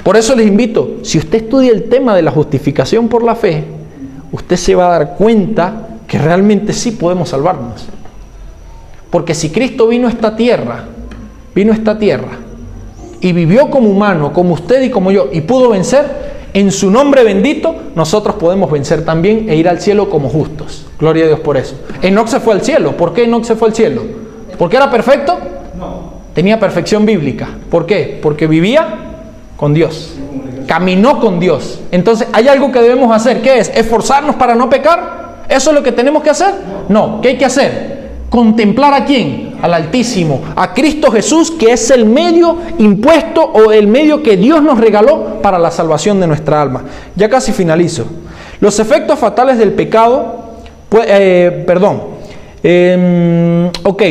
Por eso les invito, si usted estudia el tema de la justificación por la fe, usted se va a dar cuenta que realmente sí podemos salvarnos. Porque si Cristo vino a esta tierra y vivió como humano, como usted y como yo, y pudo vencer, en su nombre bendito, nosotros podemos vencer también e ir al cielo como justos. Gloria a Dios por eso. Enoc se fue al cielo. ¿Por qué Enoc se fue al cielo? ¿Porque era perfecto? No. Tenía perfección bíblica. ¿Por qué? Porque vivía con Dios. Caminó con Dios. Entonces, ¿hay algo que debemos hacer? ¿Qué es? ¿Esforzarnos para no pecar? ¿Eso es lo que tenemos que hacer? No. ¿Qué hay que hacer? Contemplar ¿a quién? Al Altísimo, a Cristo Jesús, que es el medio impuesto o el medio que Dios nos regaló para la salvación de nuestra alma. Ya casi finalizo. Los efectos fatales del pecado,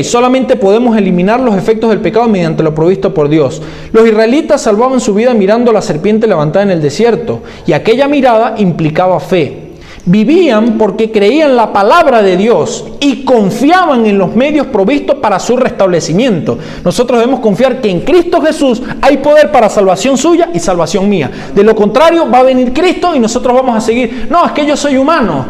solamente podemos eliminar los efectos del pecado mediante lo provisto por Dios. Los israelitas salvaban su vida mirando a la serpiente levantada en el desierto, y aquella mirada implicaba fe. Vivían porque creían la palabra de Dios y confiaban en los medios provistos para su restablecimiento. Nosotros debemos confiar que en Cristo Jesús hay poder para salvación suya y salvación mía. De lo contrario, va a venir Cristo y nosotros vamos a seguir. No, es que yo soy humano.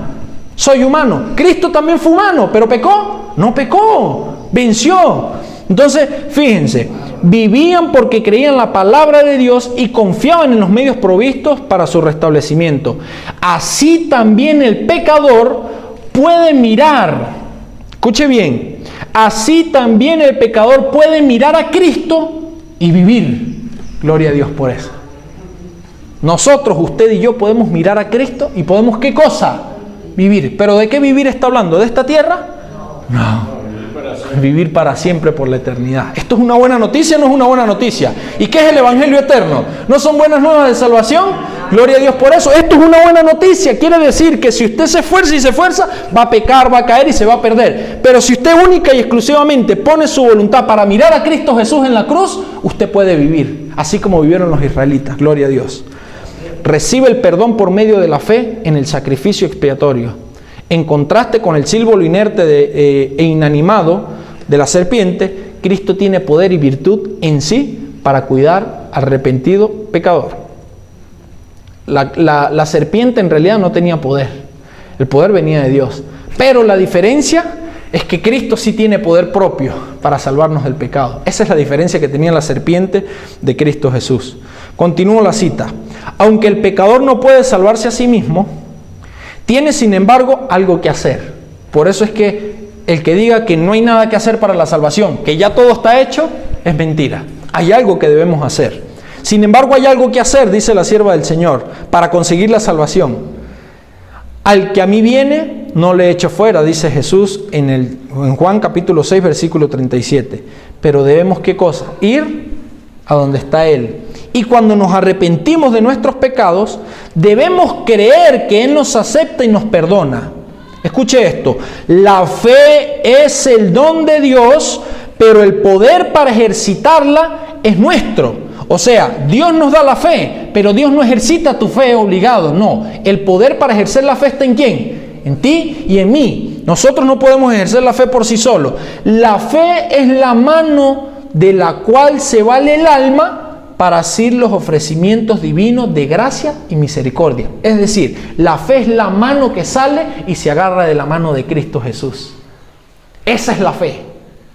Soy humano. Cristo también fue humano, pero ¿pecó? No pecó. Venció. Entonces, fíjense, vivían porque creían la palabra de Dios y confiaban en los medios provistos para su restablecimiento. Así también el pecador puede mirar, escuche bien, así también el pecador puede mirar a Cristo y vivir. Gloria a Dios por eso. Nosotros, usted y yo, podemos mirar a Cristo y podemos, ¿qué cosa? Vivir. ¿Pero de qué vivir está hablando? ¿De esta tierra? No. Vivir para siempre por la eternidad. ¿Esto es una buena noticia o no es una buena noticia? ¿Y qué es el Evangelio eterno? ¿No son buenas nuevas de salvación? Gloria a Dios por eso. Esto es una buena noticia. Quiere decir que si usted se esfuerza, va a pecar, va a caer y se va a perder. Pero si usted única y exclusivamente pone su voluntad para mirar a Cristo Jesús en la cruz, usted puede vivir, así como vivieron los israelitas. Gloria a Dios. Recibe el perdón por medio de la fe en el sacrificio expiatorio. En contraste con el símbolo inerte e inanimado de la serpiente, Cristo tiene poder y virtud en sí para cuidar al arrepentido pecador. La serpiente en realidad no tenía poder. El poder venía de Dios. Pero la diferencia es que Cristo sí tiene poder propio para salvarnos del pecado. Esa es la diferencia que tenía la serpiente de Cristo Jesús. Continúo la cita. Aunque el pecador no puede salvarse a sí mismo, tiene sin embargo algo que hacer. Por eso es que el que diga que no hay nada que hacer para la salvación, que ya todo está hecho, es mentira. Hay algo que debemos hacer. Sin embargo, hay algo que hacer, dice la sierva del Señor, para conseguir la salvación. Al que a mí viene, no le echo fuera, dice Jesús en Juan capítulo 6, versículo 37. Pero debemos, ¿qué cosa? Ir a donde está Él. Y cuando nos arrepentimos de nuestros pecados, debemos creer que Él nos acepta y nos perdona. Escuche esto, la fe es el don de Dios, pero el poder para ejercitarla es nuestro. O sea, Dios nos da la fe, pero Dios no ejercita tu fe obligado, no. El poder para ejercer la fe está ¿en quién? En ti y en mí. Nosotros no podemos ejercer la fe por sí solos. La fe es la mano de la cual se vale el alma para asir los ofrecimientos divinos de gracia y misericordia. Es decir, la fe es la mano que sale y se agarra de la mano de Cristo Jesús. Esa es la fe.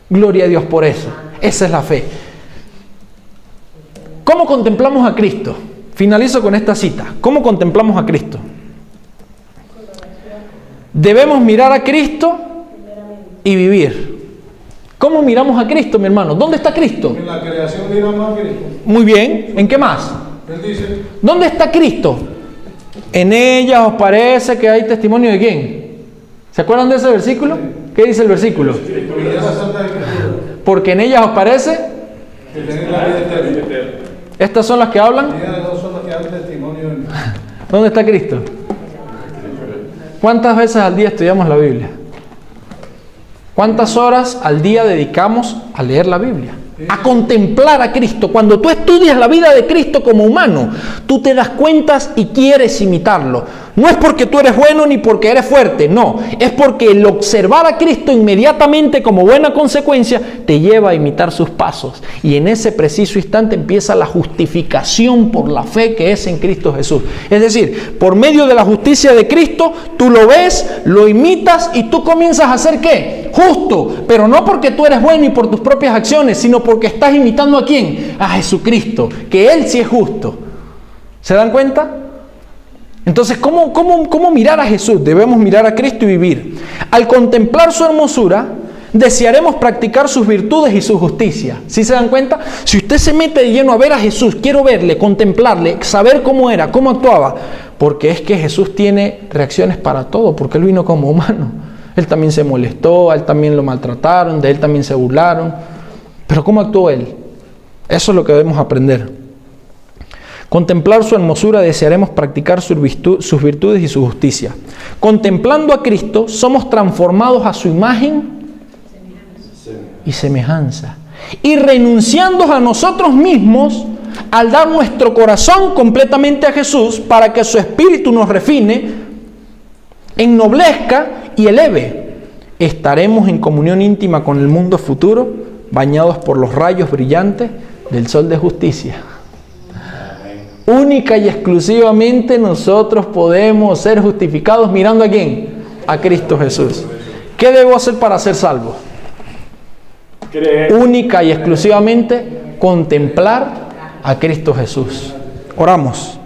Gloria a Dios por eso. Esa es la fe. ¿Cómo contemplamos a Cristo? Finalizo con esta cita. ¿Cómo contemplamos a Cristo? Debemos mirar a Cristo y vivir. ¿Cómo miramos a Cristo, mi hermano? ¿Dónde está Cristo? En la creación miramos a Cristo. Muy bien. ¿En qué más? Él dice, ¿Dónde está Cristo? En ella os parece que hay testimonio de quién. ¿Se acuerdan de ese versículo? ¿Qué dice el versículo? y es la Santa Escritura, Porque en ellas os parece. que tener la vida eterna. Estas son las que hablan. Ellas dos son las que dan testimonio en ¿Dónde está Cristo? ¿Cuántas veces al día estudiamos la Biblia? ¿Cuántas horas al día dedicamos a leer la Biblia? A contemplar a Cristo. Cuando tú estudias la vida de Cristo como humano, tú te das cuenta y quieres imitarlo. No es porque tú eres bueno ni porque eres fuerte, no. Es porque el observar a Cristo inmediatamente como buena consecuencia te lleva a imitar sus pasos. Y en ese preciso instante empieza la justificación por la fe que es en Cristo Jesús. Es decir, por medio de la justicia de Cristo, tú lo ves, lo imitas y tú comienzas a ser ¿qué? Justo. Pero no porque tú eres bueno y por tus propias acciones, sino porque estás imitando ¿a quién? A Jesucristo, que Él sí es justo. ¿Se dan cuenta? Entonces, ¿cómo mirar a Jesús? Debemos mirar a Cristo y vivir. Al contemplar su hermosura, desearemos practicar sus virtudes y su justicia. ¿Sí se dan cuenta? Si usted se mete de lleno a ver a Jesús, quiero verle, contemplarle, saber cómo era, cómo actuaba, porque es que Jesús tiene reacciones para todo, porque Él vino como humano. Él también se molestó, a Él también lo maltrataron, de Él también se burlaron. Pero ¿cómo actuó Él? Eso es lo que debemos aprender. Contemplar su hermosura, desearemos practicar sus virtudes y su justicia. Contemplando a Cristo, somos transformados a su imagen y semejanza. Y renunciando a nosotros mismos, al dar nuestro corazón completamente a Jesús, para que su espíritu nos refine, ennoblezca y eleve, estaremos en comunión íntima con el mundo futuro, bañados por los rayos brillantes del sol de justicia. Única y exclusivamente nosotros podemos ser justificados mirando ¿a quién? A Cristo Jesús. ¿Qué debo hacer para ser salvo? Creer. Única y exclusivamente contemplar a Cristo Jesús. Oramos.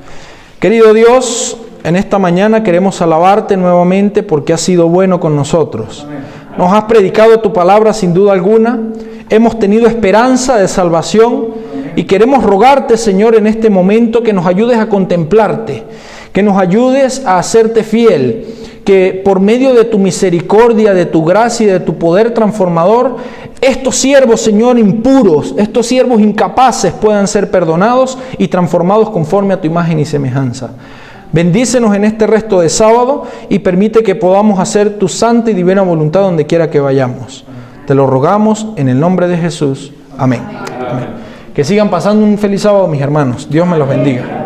Querido Dios, en esta mañana queremos alabarte nuevamente porque has sido bueno con nosotros. Nos has predicado tu palabra sin duda alguna. Hemos tenido esperanza de salvación. Y queremos rogarte, Señor, en este momento que nos ayudes a contemplarte, que nos ayudes a hacerte fiel, que por medio de tu misericordia, de tu gracia y de tu poder transformador, estos siervos, Señor, impuros, estos siervos incapaces puedan ser perdonados y transformados conforme a tu imagen y semejanza. Bendícenos en este resto de sábado y permite que podamos hacer tu santa y divina voluntad donde quiera que vayamos. Te lo rogamos en el nombre de Jesús. Amén. Amén. Que sigan pasando un feliz sábado, mis hermanos. Dios me los bendiga.